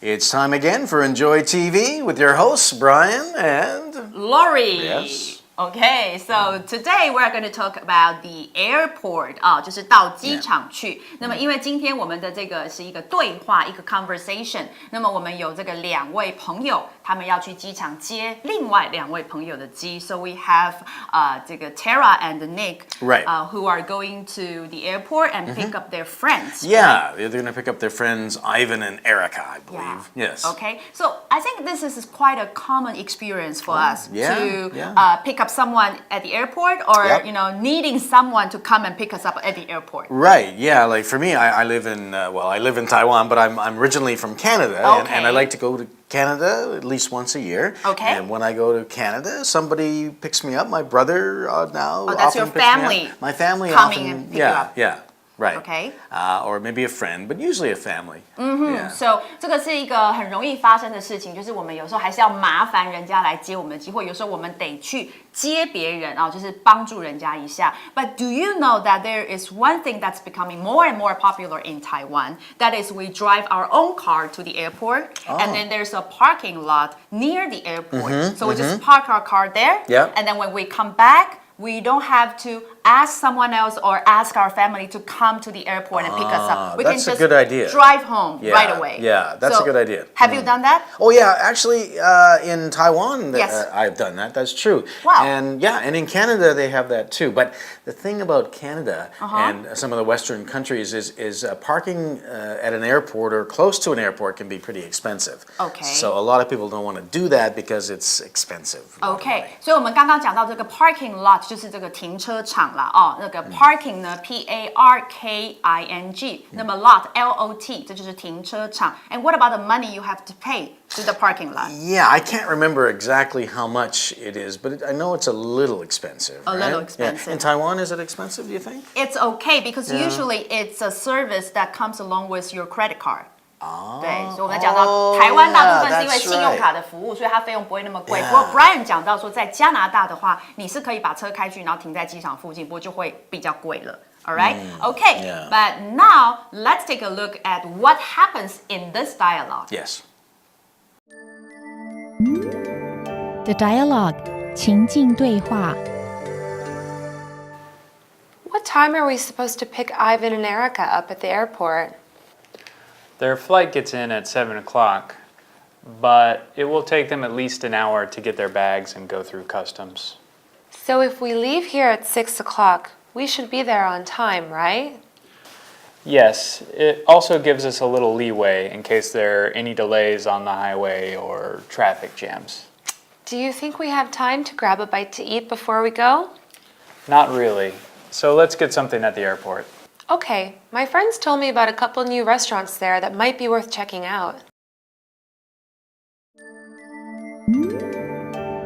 It's time again for Enjoy TV with your hosts, Brian and Lori. Yes. Okay, so today we're going to talk about the airport 就是到机场去。那么因为今天我们的这个是一个对话，一个 conversation。那么我们有这个两位朋友，他们要去机场接另外两位朋友的机。So we have 这个 Tara and Nick, right. Who are going to the airport and pick up their friends. Yeah, they're going to pick up their friends Ivan and Erica, I believe. Yeah. Yes. Okay, so I think this is quite a common experience for us to pick up someone at the airport or needing someone to come and pick us up at the airport. Right. Yeah. Like for me, I live in I live in Taiwan, but I'm originally from Canada, and I like to go to Canada at least once a year. Okay. And when I go to Canada, somebody picks me up. My brother now. Oh, that's often your picks me up. family. My family coming often, and pick you up. Yeah. Right. Okay. Or maybe a friend, but usually a family. So 这个是一个很容易发生的事情，就是我们有时候还是要麻烦人家来接我们的机会，有时候我们得去接别人啊，就是帮助人家一下。But do you know that there is one thing that's becoming more and more popular in Taiwan? That is, we drive our own car to the airport, and then there's a parking lot near the airport. So we just park our car there, and then when we come back, we don't have to ask someone else or ask our family to come to the airport and pick us up. We can That's just a good idea. drive home right away. Yeah, that's a good idea. Have you done that? Oh yeah, actually in Taiwan Yes. I've done that. That's true. Wow. And and in Canada they have that too. But the thing about Canada and some of the Western countries is parking at an airport or close to an airport can be pretty expensive. Okay. So a lot of people don't want to do that because it's expensive. OK， 所以我们刚刚讲到这个 parking lot 就是这个停车场啦，那个 parking 呢 P-A-R-K-I-N-G， 那么 lot L-O-T 这就是停车场。And what about the money you have to pay to the parking lot? Yeah, I can't remember exactly how much it is, but I know it's a little expensive. A little expensive. Yeah. In Taiwan, is it expensive, do you think? It's okay because usually it's a service that comes along with your credit card. 对，所以我们讲到台湾大部分是因为信用卡的服务，所以它费用不会那么贵。不过 Brian 讲到说，在加拿大的话，你是可以把车开去，然后停在机场附近，不过就会比较贵了。All right? Okay. But now let's take a look at what happens in this dialogue. Yes. The dialogue 情境对话 What time are we supposed to pick Ivan and Erica up at the airport? Their flight gets in at 7 o'clock, but it will take them at least an hour to get their bags and go through customs. So if we leave here at 6 o'clock, we should be there on time, right? Yes, it also gives us a little leeway in case there are any delays on the highway or traffic jams. Do you think we have time to grab a bite to eat before we go? Not really. So let's get something at the airport. Okay, my friends told me about a couple new restaurants there that might be worth checking out.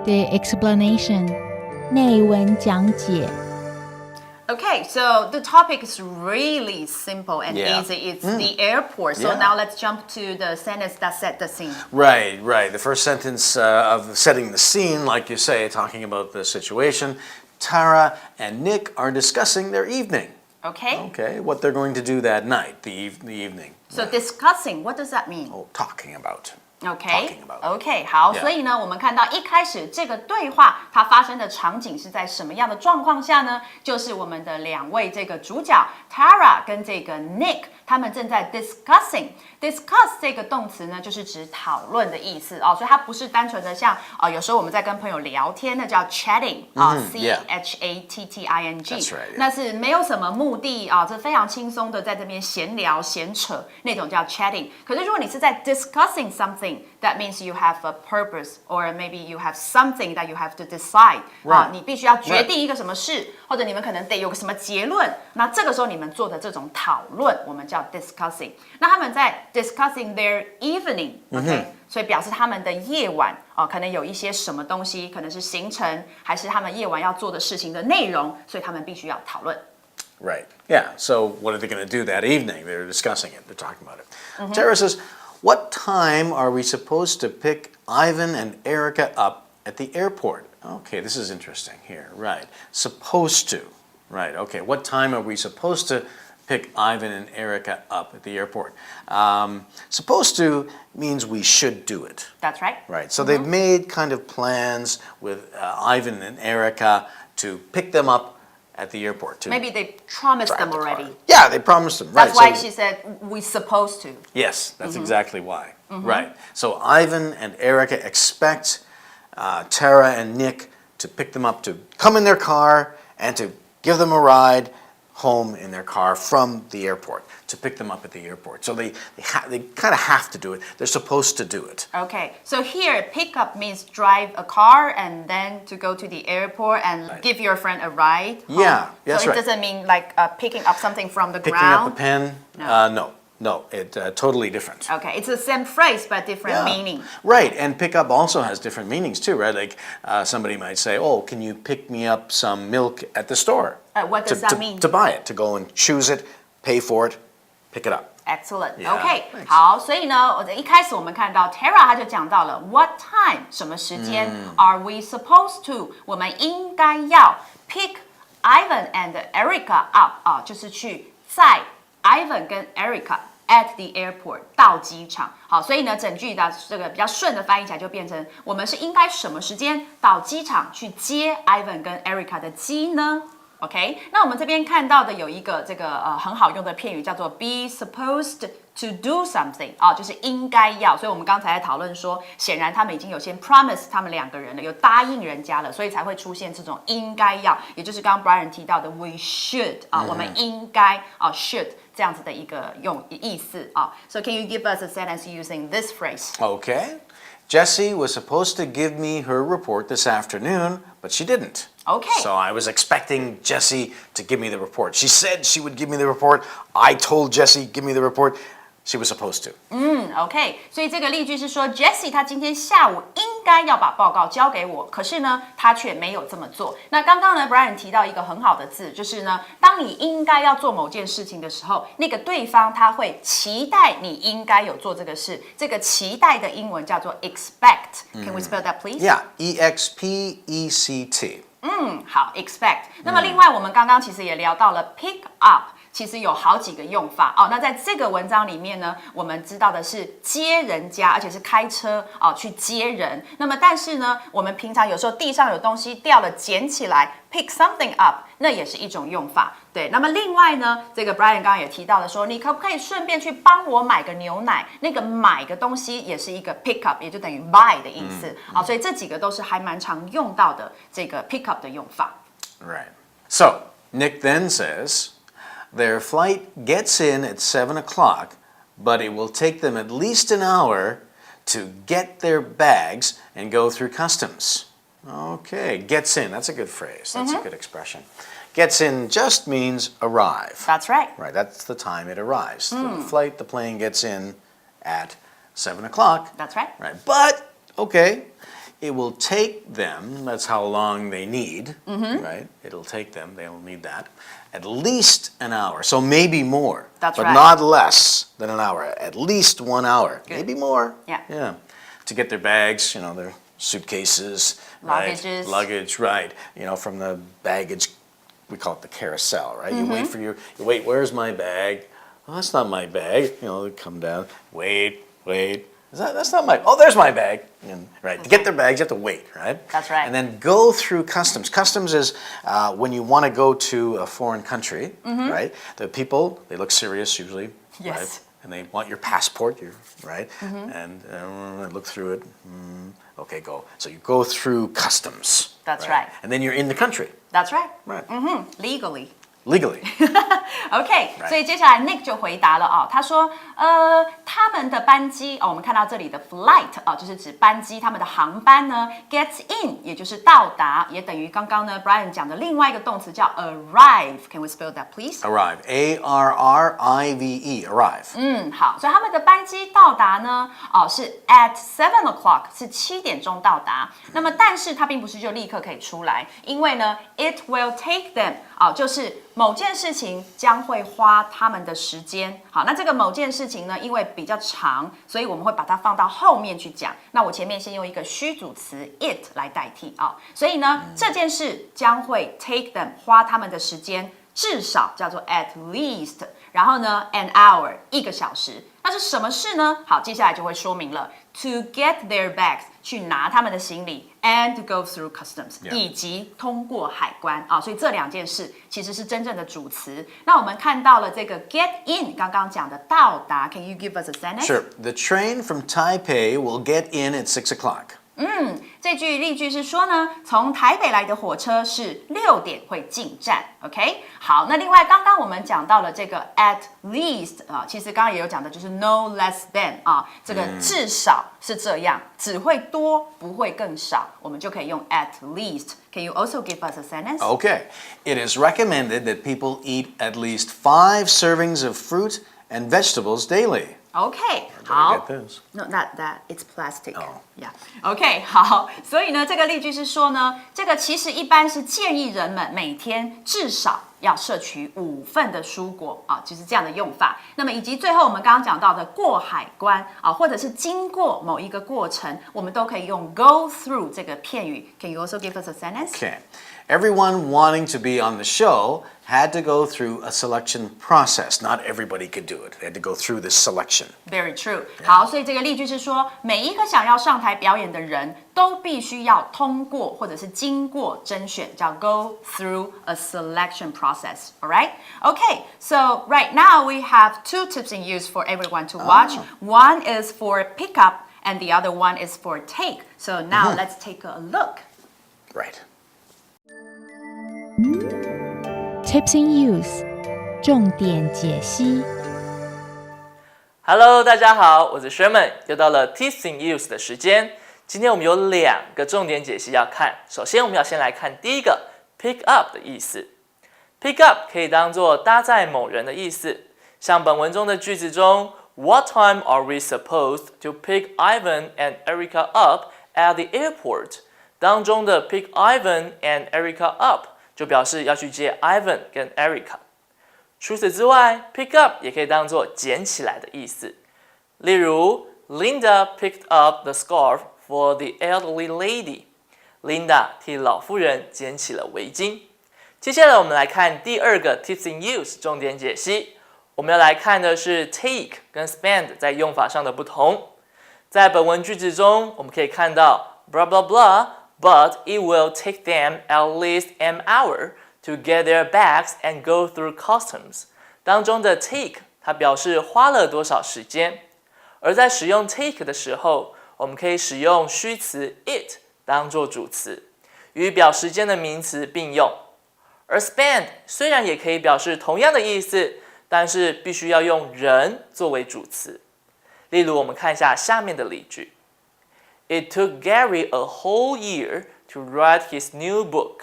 The explanation 内文讲解 Okay, so the topic is really simple and easy. It's the airport. So now let's jump to the sentence that set the scene. Right. The first sentence of setting the scene, like you say, talking about the situation. Tara and Nick are discussing their evening. Okay, what they're going to do that night, the evening. So discussing, what does that mean? Oh, talking about. OK， 好，所以呢，我们看到一开始这个对话它发生的场景是在什么样的状况下呢？就是我们的两位这个主角 Tara 跟这个 Nick， 他们正在 discuss 这个动词呢，就是指讨论的意思所以它不是单纯的像有时候我们在跟朋友聊天，那叫 chatting chatting， 那是没有什么目的这非常轻松的在这边闲聊闲扯那种叫 chatting。可是如果你是在 discussing something something, that means you have a purpose, or maybe you have something that you have to decide. Right. 你必须要决定一个什么事，或者你们可能得有个什么结论。那这个时候你们做的这种讨论，我们叫 discussing。那他们在 discussing their evening，OK，、所以表示他们的夜晚可能有一些什么东西，可能是行程，还是他们夜晚要做的事情的内容，所以他们必须要讨论。Right. Yeah. So what are they going to do that evening? They're discussing it. They're talking about it. Tara says, "What time are we supposed to pick Ivan and Erica up at the airport?" Okay, this is interesting here. Right. Supposed to. Right. Okay. What time are we supposed to pick Ivan and Erica up at the airport? Supposed to means we should do it. That's right. Right. So they've made kind of plans with Ivan and Erica to pick them up at the airport. To Maybe they promised drive them the car. already. Yeah, they promised them. That's right. why she said we supposed to. Yes, that's exactly why. Right. So Ivan and Erica expect Tara and Nick to pick them up, to come in their car and to give them a ride home in their car from the airport, to pick them up at the airport. So they kind of have to do it. They're supposed to do it. Okay, so here pick up means drive a car and then to go to the airport and give your friend a ride home. Yeah, that's so it right. doesn't mean like picking up something from the Picking ground. up a pen? No, it totally different. Okay, it's the same phrase but different meaning. Right, and pick up also has different meanings too, right? Like somebody might say, "Oh, can you pick me up some milk at the store?" What does that mean? To buy it, to go and choose it, pay for it, pick it up. Excellent. Yeah, OK， thanks. 好，所以呢，一开始我们看到 Tara 她就讲到了 What time 什么时间、are we supposed to 我们应该要 pick Ivan and Erica up 啊，就是去载 Ivan 跟 Erica at the airport 到机场。好，所以呢，整句的这个比较顺的翻译起来就变成我们是应该什么时间到机场去接 Ivan 跟 Erica 的机呢？OK， 那我们这边看到的有一个这个很好用的片语叫做 be supposed to do something 啊，就是应该要。所以我们刚才在讨论说，显然他们已经有先 promise 他们两个人了，有答应人家了，所以才会出现这种应该要，也就是刚刚 Brian 提到的 we should 啊，我们应该啊 should 这样子的一个意思啊。So can you give us a sentence using this phrase? Okay. Jessie was supposed to give me her report this afternoon, but she didn't. Okay. So I was expecting Jessie to give me the report. She said she would give me the report. I told Jessie, give me the report. She was supposed to. OK， 所以这个例句是说 Jessie 她今天下午应该要把报告交给我，可是呢，她却没有这么做。那刚刚呢 ，Brian 提到一个很好的字，就是呢，当你应该要做某件事情的时候，那个对方他会期待你应该有做这个事。这个期待的英文叫做 expect。Can we spell that, please? Yeah, E-X-P-E-C-T. 好 expect。那么另外，我们刚刚其实也聊到了 pick up。其实有好几个用法哦。那在这个文章里面呢，我们知道的是接人家，而且是开车去接人。那么但是呢，我们平常有时候地上有东西掉了，捡起来 pick something up， 那也是一种用法。对，那么另外呢，这个 Brian 刚刚也提到了说，你可不可以顺便去帮我买个牛奶？那个买个东西也是一个 pick up， 也就等于 buy 的意思。好，所以这几个都是还蛮常用到的这个 pick up 的用法。Right. So Nick then says,Their flight gets in at 7 o'clock, but it will take them at least an hour to get their bags and go through customs. Okay, gets in, that's a good phrase. That's a good expression. Gets in just means arrive. That's right. Right, that's the time it arrives. The plane gets in at 7 o'clock. That's right. Right, but, okay, it will take them, that's how long they need, right? It'll take them, they'll need that, at least an hour. So maybe more. That's but right. not less than an hour. At least 1 hour. Good. Maybe more. Yeah. Yeah. To get their bags, their suitcases, Luggages. right? Luggage, right. From the baggage, we call it the carousel, right? You wait you wait, where's my bag? Oh, that's not my bag. They come down, wait. That's not my, oh, there's my bag. Right, to get their bags, you have to wait, right? That's right. And then go through customs. Customs is when you want to go to a foreign country, right? The people, they look serious usually, Yes. right? And they want your passport, right? And look through it. Okay, go. So you go through customs. That's right. And then you're in the country. That's right. Right. Legally. legally. OK， 所以接下来 Nick 就回答了啊，他说，他们的班机哦，我们看到这里的 flight 啊，就是指班机，他们的航班呢 gets in， 也就是到达，也等于刚刚呢 Brian 讲的另外一个动词叫 arrive。Can we spell that please? Arrive. A-R-R-I-V-E. Arrive. 好，所以他们的班机到达呢，是 at 7 o'clock， 是7点钟到达。那么，但是它并不是就立刻可以出来，因为呢 ，it will take them， 就是某件事情将会花他们的时间。好，那这个某件事情呢，因为比较长，所以我们会把它放到后面去讲。那我前面先用一个虚主词 it 来代替啊，所以呢，这件事将会 take them 花他们的时间。至少叫做 at least， 然后呢 an hour 1个小时，那是什么事呢？好，接下来就会说明了 to get their bags 去拿他们的行李 and to go through customs 以及通过海关啊，所以这2件事其实是真正的主词。那我们看到了这个 get in， 刚刚讲的到达 ，Can you give us a sentence? Sure. The train from Taipei will get in at 6 o'clock. 这句例句是说呢，从台北来的火车是6点会进站 ，OK？ 好，那另外刚刚我们讲到了这个 at least 其实刚刚也有讲的就是 no less than 这个至少是这样，只会多不会更少，我们就可以用 at least。Can you also give us a sentence? Okay. It is recommended that people eat at least 5 servings of fruit and vegetables daily. OK， 好 Get this. No, that it's plastic. Oh. Yeah. OK， 好。所以呢，这个例句是说呢，这个其实一般是建议人们每天至少要摄取5份的蔬果啊，就是这样的用法。那么以及最后我们刚刚讲到的过海关啊，或者是经过某一个过程，我们都可以用 go through 这个片语。Can you also give us a sentence? Okay. Everyone wanting to be on the show had to go through a selection process. Not everybody could do it. They had to go through this selection. Very true. 好，所以这个例句是说，每一个想要上台表演的人都必须要通过或者是经过甄选，叫 go through a selection process. All right? Okay. So right now we have 2 tips in use for everyone to watch. One is for pick up, and the other one is for take. So now let's take a look. Right. Tips in Use 重点解析。Hello， 大家好，我是 Sherman， 又到了 Tips in Use 的时间。今天我们有2个重点解析要看。首先，我们要先来看第一个 pick up 的意思。pick up 可以当作搭载某人的意思，像本文中的句子中 ，What time are we supposed to pick Ivan and Erica up at the airport？ 当中的 pick Ivan and Erica up 就表示要去接 Ivan 跟 Erica。除此之外 ，pick up 也可以当作捡起来的意思。例如 ，Linda picked up the scarf for the elderly lady。Linda 替老妇人捡起了围巾。接下来我们来看第2个 Tips in Use 重点解析。我们要来看的是 take 跟 spend 在用法上的不同。在本文句子中，我们可以看到 blah blah blah。But it will take them at least an hour to get their bags and go through customs. 当中的 take 它表示花了多少时间，而在使用 take 的时候，我们可以使用虚词 it 当作主词，与表时间的名词并用。而 spend 虽然也可以表示同样的意思，但是必须要用人作为主词。例如，我们看一下下面的例句。It took Gary a whole year to write his new book.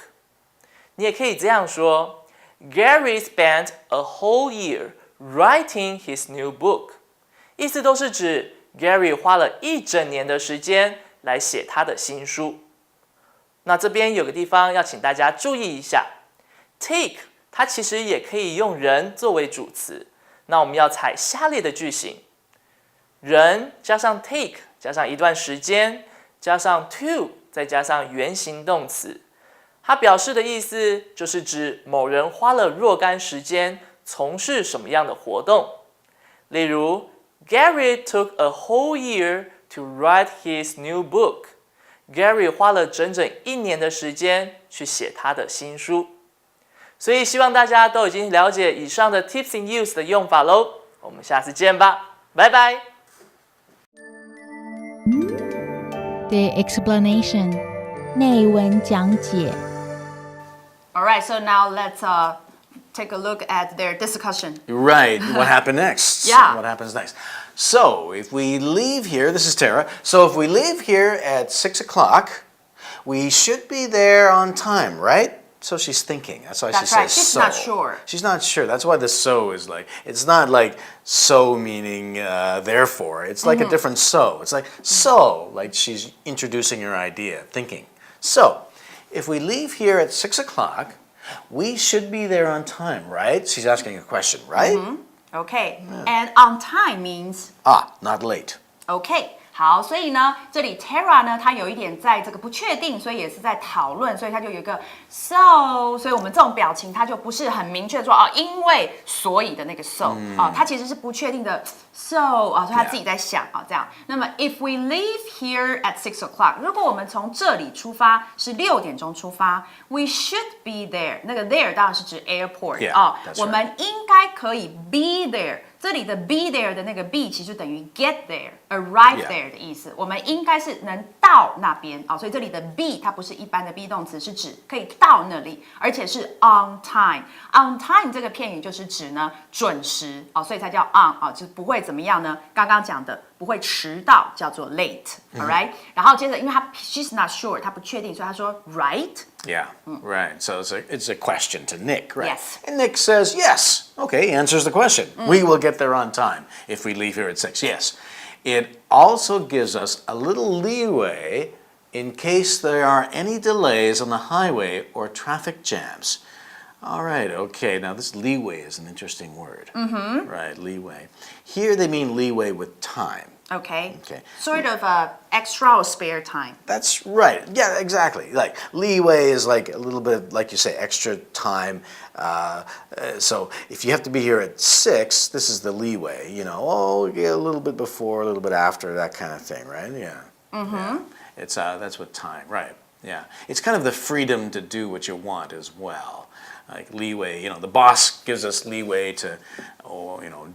你也可以这样说 Gary spent a whole year writing his new book. 意思都是指 Gary 花了1整年的时间来写他的新书。那这边有个地方要请大家注意一下 ，take 它其实也可以用人作为主词。那我们要采下列的句型：人加上 take。加上一段时间，加上 to， 再加上原形动词，它表示的意思就是指某人花了若干时间从事什么样的活动。例如 ，Gary took a whole year to write his new book. Gary 花了整整1年的时间去写他的新书。所以希望大家都已经了解以上的 Tips in Use 的用法喽。我们下次见吧，拜拜。The explanation 内文讲解。 All right, so now let's take a look at their discussion. Right. What happened next? Yeah. What happens next? So if we leave here, this is Tara. So if we leave here at 6 o'clock, we should be there on time, right? So she's thinking. That's why That's she right. says She's so. not sure. She's not sure. That's why the so is like, it's not like so meaning therefore. It's like a different so. It's like so, like she's introducing her idea, thinking. So if we leave here at 6 o'clock, we should be there on time, right? She's asking a question, right? Okay, and on time means Ah, not late. OK。好，所以呢，这里 Tara 呢，她有一点在这个不确定，所以也是在讨论，所以她就有一个 so，所以我们这种表情，它就不是很明确地说啊，因为所以的那个 so 啊，它其实是不确定的 so 啊，所以她自己在想啊，这样。那么 if we leave here at 6 o'clock， 如果我们从这里出发是6点钟出发 ，we should be there。那个 there 当然是指 airport Yeah, 啊， that's 我们应该可以 be there。这里的 be there 的那个 be 其实等于 get there、arrive Yeah. there 的意思。我们应该是能到那边啊，所以这里的 be 它不是一般的 be 动词，是指可以到那里，而且是 on time。on time 这个片语就是指呢准时啊，所以才叫 on 啊，就是不会怎么样呢？刚刚讲的不会迟到，叫做 late。All right，然后接着因为他 she's not sure，她不确定，所以她说 right。 Yeah, right. So it's a question to Nick, right? Yes. And Nick says, yes. Okay, he answers the question. We will get there on time if we leave here at 6. Yes. It also gives us a little leeway in case there are any delays on the highway or traffic jams. All right, okay. Now this leeway is an interesting word. Right, leeway. Here they mean leeway with time. Okay. Okay. Sort of extra or spare time. That's right. Yeah, exactly. Like leeway is like a little bit, like you say, extra time. So if you have to be here at 6, this is the leeway. You know, oh, yeah, a little bit before, a little bit after, that kind of thing, right? Yeah. Yeah. It's that's what time, right? Yeah. It's kind of the freedom to do what you want as well. Like leeway, you know, the boss gives us leeway to,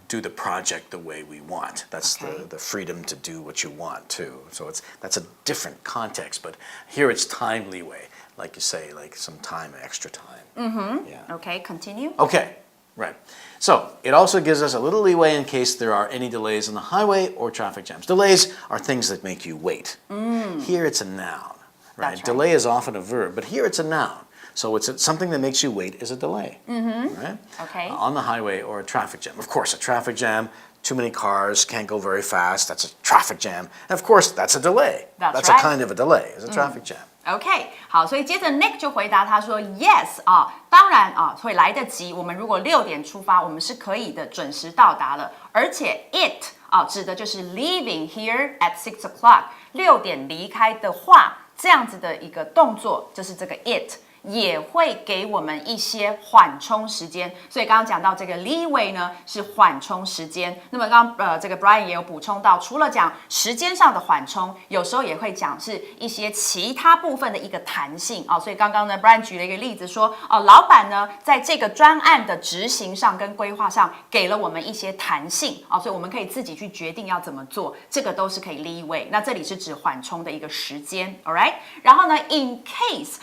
do the project the way we want. That's Okay. the freedom to do what you want too. So that's a different context, but here it's time leeway, like you say, like some time, extra time. Yeah. Okay, continue. Okay, right. So it also gives us a little leeway in case there are any delays on the highway or traffic jams. Delays are things that make you wait. Here it's a noun, right? That's right. Delay is often a verb, but here it's a noun. So it's something that makes you wait is a delay, right? Okay. On the highway or a traffic jam. Of course, a traffic jam, too many cars, can't go very fast, that's a traffic jam. And of course, that's a delay. That's a right. kind of a delay, is a traffic jam. OK， 好，所以接着 Nick 就回答他说 ，Yes 啊，当然啊，会来得及。我们如果6点出发，我们是可以的，准时到达了。而且 it 啊，指的就是 leaving here at 6 o'clock， 6点离开的话，这样子的一个动作，就是这个 it。也会给我们一些缓冲时间，所以刚刚讲到这个 leeway 呢是缓冲时间。那么刚刚这个 Brian 也有补充到，除了讲时间上的缓冲，有时候也会讲是一些其他部分的一个弹性啊。所以刚刚呢 Brian 举了一个例子说，老板呢在这个专案的执行上跟规划上给了我们一些弹性啊，所以我们可以自己去决定要怎么做，这个都是可以 leeway。那这里是指缓冲的一个时间 ，all right。然后呢 in case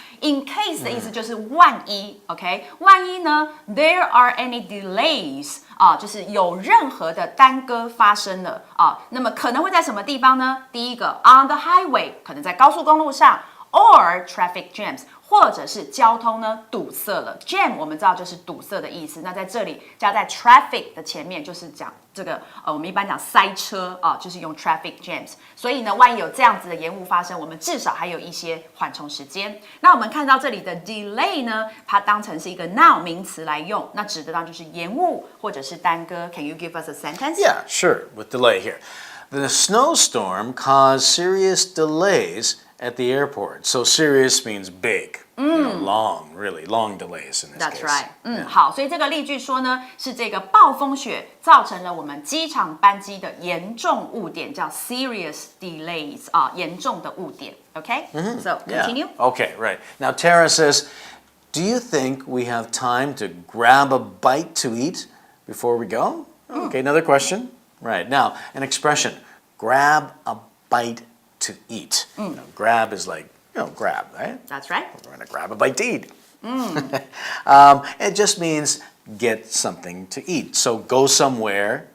的意思就是万一 ，OK， 万一呢 there are any delays 啊，就是有任何的耽搁发生了啊，那么可能会在什么地方呢？第一个 on the highway， 可能在高速公路上 ，or traffic jams。或者是交通呢堵塞了 ，jam 我们知道就是堵塞的意思。那在这里加在 traffic 的前面，就是讲这个我们一般讲塞车啊，就是用 traffic jams。所以呢，万一有这样子的延误发生，我们至少还有一些缓冲时间。那我们看到这里的 delay 呢，它当成是一个 noun 名词来用，那指的当然就是延误或者是耽搁。Can you give us a sentence? Yeah, sure, with delay here. The snowstorm caused serious delays at the airport. So serious means big, long, really long delays in this That's case. right. 好，所以这个例句说呢，是这个暴风雪造成了我们机场班机的严重误点，叫 serious delays 啊，严重的误点。Okay, so continue. Yeah. Okay, right. Now Tara says, do you think we have time to grab a bite to eat before we go? Okay, another question. Right, now an expression, grab a bite to eat. Grab is like, grab, right? That's right. We're going to grab a bite to eat. It just means get something to eat. So go somewhere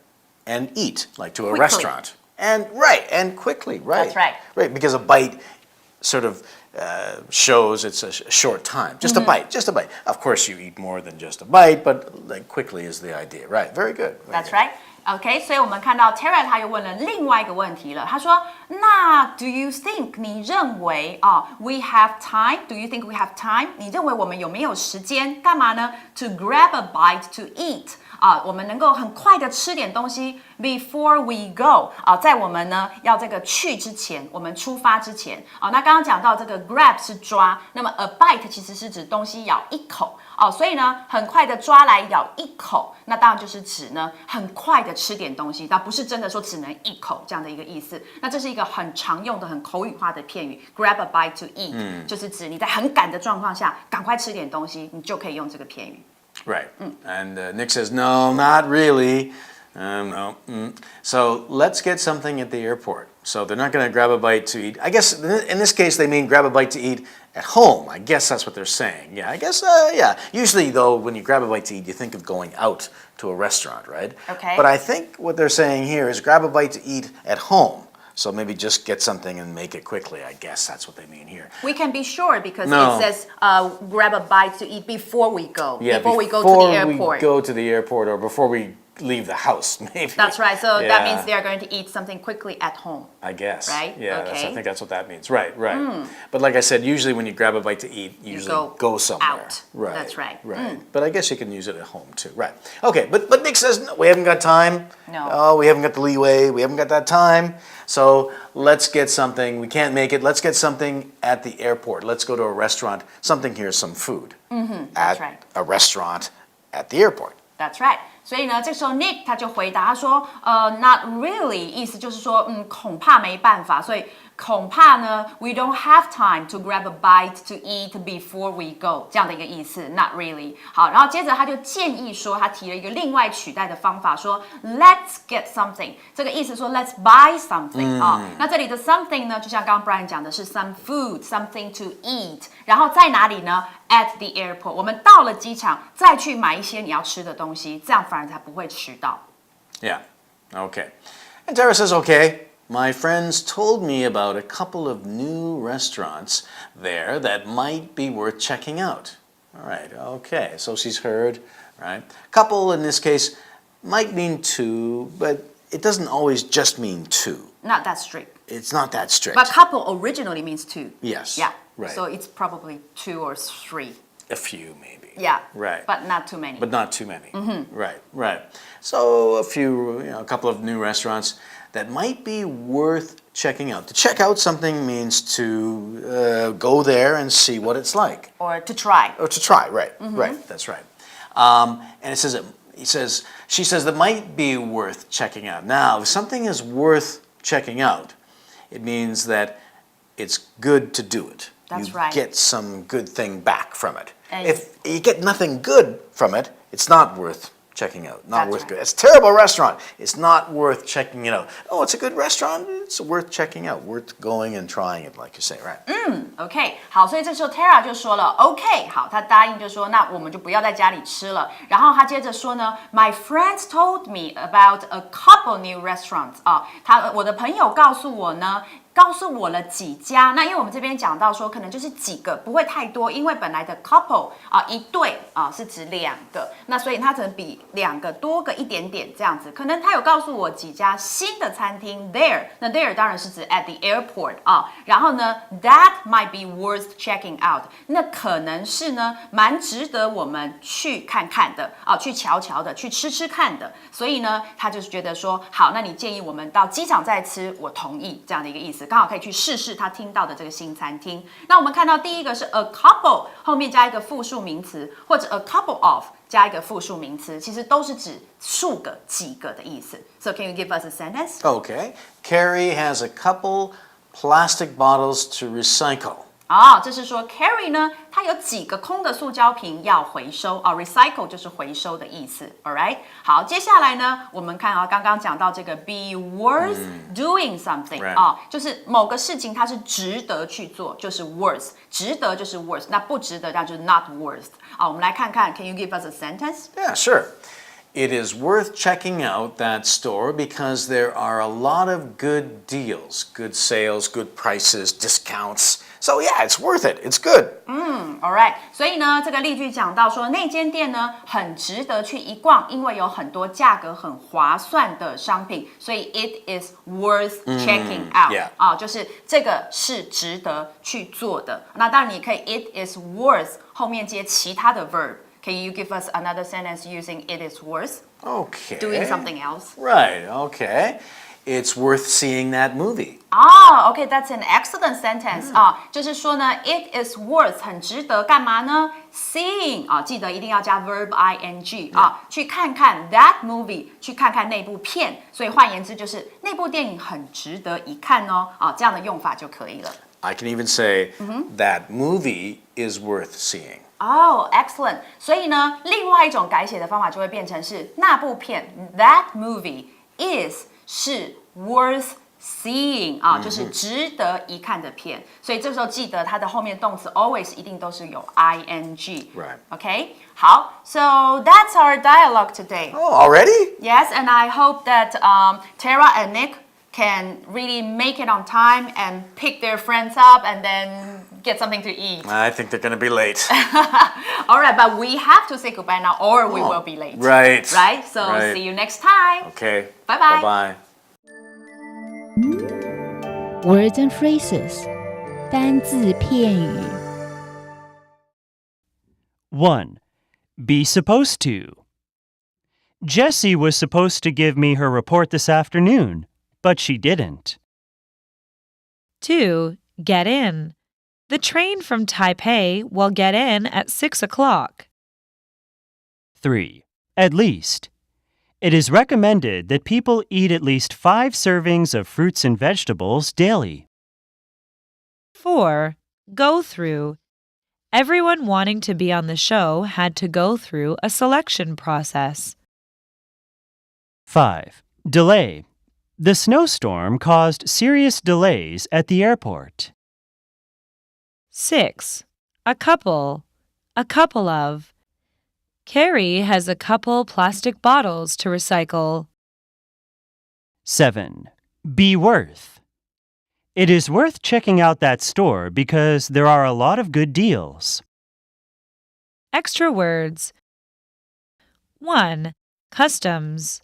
and eat, like to a Quickly. restaurant. And quickly, right. That's right. Right, because a bite sort of shows it's a short time. Just a bite, just a bite. Of course, you eat more than just a bite, but like quickly is the idea. Right, very good. Very That's good. right. OK， 所以我们看到 Tara 她又问了另外一个问题了。她说：“那 Do you think 你认为啊、we have time? Do you think we have time? 你认为我们有没有时间干嘛呢 ？To grab a bite to eat 啊、我们能够很快的吃点东西 before we go 啊、在我们呢要这个去之前，我们出发之前啊、那刚刚讲到这个 grab 是抓，那么 a bite 其实是指东西咬一口。所以呢，很快的抓来咬一口，那当然就是指呢，很快的吃点东西，但不是真的说只能一口这样的一个意思。那这是一个很常用的、很口语化的片语 ，grab a bite to eat，、就是指你在很赶的状况下，赶快吃点东西，你就可以用这个片语。Right. And Nick says, no, not really. No. So let's get something at the airport. So they're not going to grab a bite to eat. I guess in this case they mean grab a bite to eat at home. I guess that's what they're saying. Yeah, I guess, yeah. Usually though, when you grab a bite to eat, you think of going out to a restaurant, right? Okay. But I think what they're saying here is grab a bite to eat at home. So maybe just get something and make it quickly. I guess that's what they mean here. We can be sure because No. it says grab a bite to eat before we go. Yeah, before we go to the airport. Before we go to the airport or before we leave the house, maybe. That's right. So that Yeah. means they are going to eat something quickly at home. I guess. Right? Yeah, I Okay. think that's what that means. Right, right. But like I said, usually when you grab a bite to eat, you usually go somewhere. out. Right. That's right. Right. But I guess you can use it at home too. Right. Okay, but Nick says no, we haven't got time. No. Oh, we haven't got the leeway. We haven't got that time. So let's get something. We can't make it. Let's get something at the airport. Let's go to a restaurant. Something here, some food. That's at right. a restaurant at the airport. That's right. 所以呢，这时候 Nick 他就回答他说，not really， 意思就是说，恐怕没办法，所以恐怕呢 ，we don't have time to grab a bite to eat before we go 这样的一个意思 ，not really。好，然后接着他就建议说，他提了一个另外取代的方法，说 let's get something， 这个意思说 let's buy something 啊、那这里的 something 呢，就像刚刚 Brian 讲的是 some food，something to eat， 然后在哪里呢 ？At the airport， 我们到了机场再去买一些你要吃的东西，这样反而才不会迟到。Yeah. Okay. And Tara says, okay. My friends told me about a couple of new restaurants there that might be worth checking out. All right, okay, so she's heard, right? Couple in this case might mean two, but it doesn't always just mean two. Not that strict. It's not that strict. But couple originally means two. Yes, Yeah. right. So it's probably two or three. A few, maybe. Yeah. Right. But not too many. But not too many. Right, right. So a few, a couple of new restaurants that might be worth checking out. To check out something means to go there and see what it's like. Or to try. Or to try, right, right, that's right. And she says that might be worth checking out. Now, if something is worth checking out, it means that it's good to do it. That's you right. get some good thing back from it. And- If you get nothing good from it, it's not worth checking out. Not That's worth right. good. It's a terrible restaurant. It's not worth checking it out. Oh, it's a good restaurant. It's worth checking out. Worth going and trying it, like you say, right? OK， 好，所以这时候 Tara 就说了 OK， 好，她答应就说那我们就不要在家里吃了。然后她接着说呢 ，My friends told me about a couple new restaurants 啊，我的朋友告诉我呢。告诉我了几家，那因为我们这边讲到说，可能就是几个，不会太多，因为本来的 couple 一对是指两个，那所以它可能比两个多个一点点这样子。可能他有告诉我几家新的餐厅 there， 那 there 当然是指 at the airport 然后呢 that might be worth checking out， 那可能是呢蛮值得我们去看看的去瞧瞧的，去吃吃看的。所以呢，他就是觉得说，好，那你建议我们到机场再吃，我同意这样的一个意思。刚好可以去试试他听到的这个新餐厅。那我们看到第一个是 a couple 后面加一个复数名词，或者 a couple of 加一个复数名词，其实都是指数个、几个的意思。So can you give us a sentence? Okay. Carrie has a couple plastic bottles to recycle. 这是说 Carrie 呢，它有几个空的塑胶瓶要回收recycle 就是回收的意思 ，all right？ 好，接下来呢，我们看刚刚讲到这个 be worth doing something Right. 就是某个事情它是值得去做，就是 worth， 值得就是 worth， 那不值得那就是 not worth。我们来看看 ，Can you give us a sentence？ Yeah, sure. It is worth checking out that store because there are a lot of good deals, good sales, good prices, discounts. So yeah, it's worth it. It's good. All right， 所以呢，这个例句讲到说那间店呢很值得去一逛，因为有很多价格很划算的商品，所以 it is worth checking out。 yeah. 就是这个是值得去做的。那当然你可以 it is worth 后面接其他的 verb。Can you give us another sentence using it is worth Okay. doing something else? Right, okay. It's worth seeing that movie. Okay, that's an excellent sentence 就是说呢 it is worth 很值得干嘛呢 ？Seeing 记得一定要加 verb ing 去看看 that movie， 去看看那部片。所以换言之就是那部电影很值得一看哦。这样的用法就可以了。I can even say that movie is worth seeing. Excellent。所以呢，另外一种改写的方法就会变成是那部片 that movie is 是 worth seeing 就是值得一看的片。所以这时候记得它的后面动词 always 一定都是有 ing。Right. Okay. 好 ，So that's our dialogue today. Oh, already? Yes, and I hope that Tara and Nick can really make it on time and pick their friends up and then get something to eat. I think they're going to be late. All right, but we have to say goodbye now or we will be late. Right. Right? So Right. see you next time. Okay. Bye-bye. Bye-bye. Words and phrases 单字片语 1. Be supposed to. Jessie was supposed to give me her report this afternoon, but she didn't. 2. Get in. The train from Taipei will get in at 6 o'clock. 3. At least. It is recommended that people eat at least 5 servings of fruits and vegetables daily. 4. Go through. Everyone wanting to be on the show had to go through a selection process. 5. Delay. The snowstorm caused serious delays at the airport. 6. A couple of. Carrie has a couple plastic bottles to recycle. 7. Be worth. It is worth checking out that store because there are a lot of good deals. Extra words. 1. Customs.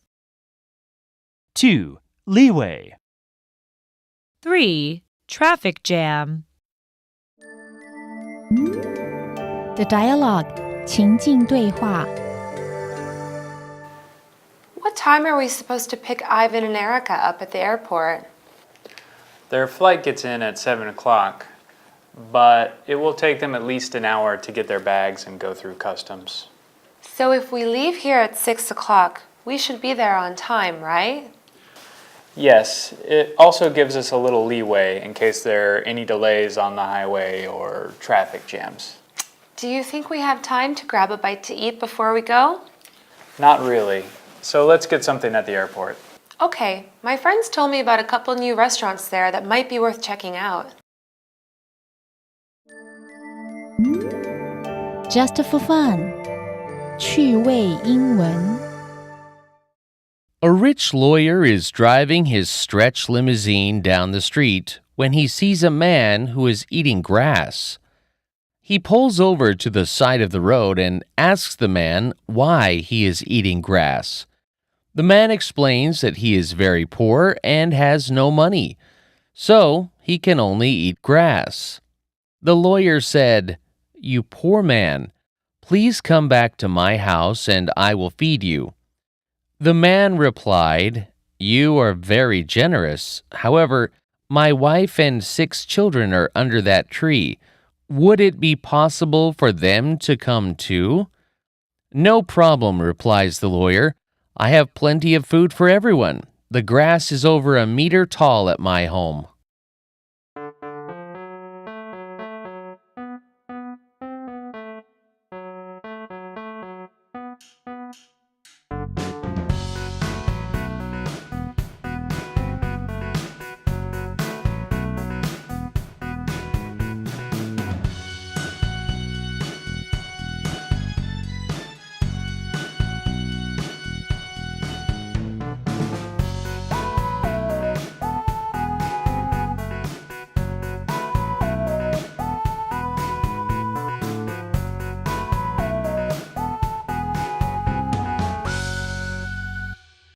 2. Leeway. 3. Traffic jam. The dialogue 情境对话 What time are we supposed to pick Ivan and Erica up at the airport? Their flight gets in at 7 o'clock, but it will take them at least an hour to get their bags and go through customs. So if we leave here at 6 o'clock, we should be there on time, right? Yes, it also gives us a little leeway in case there are any delays on the highway or traffic jams. Do you think we have time to grab a bite to eat before we go? Not really. So let's get something at the airport. Okay, my friends told me about a couple new restaurants there that might be worth checking out. Just for fun 趣味英文 A rich lawyer is driving his stretch limousine down the street when he sees a man who is eating grass. He pulls over to the side of the road and asks the man why he is eating grass. The man explains that he is very poor and has no money, so he can only eat grass. The lawyer said, "You poor man, please come back to my house and I will feed you." The man replied, "You are very generous. However, my wife and 6 children are under that tree. Would it be possible for them to come too?" "No problem," replies the lawyer. "I have plenty of food for everyone. The grass is over a meter tall at my home."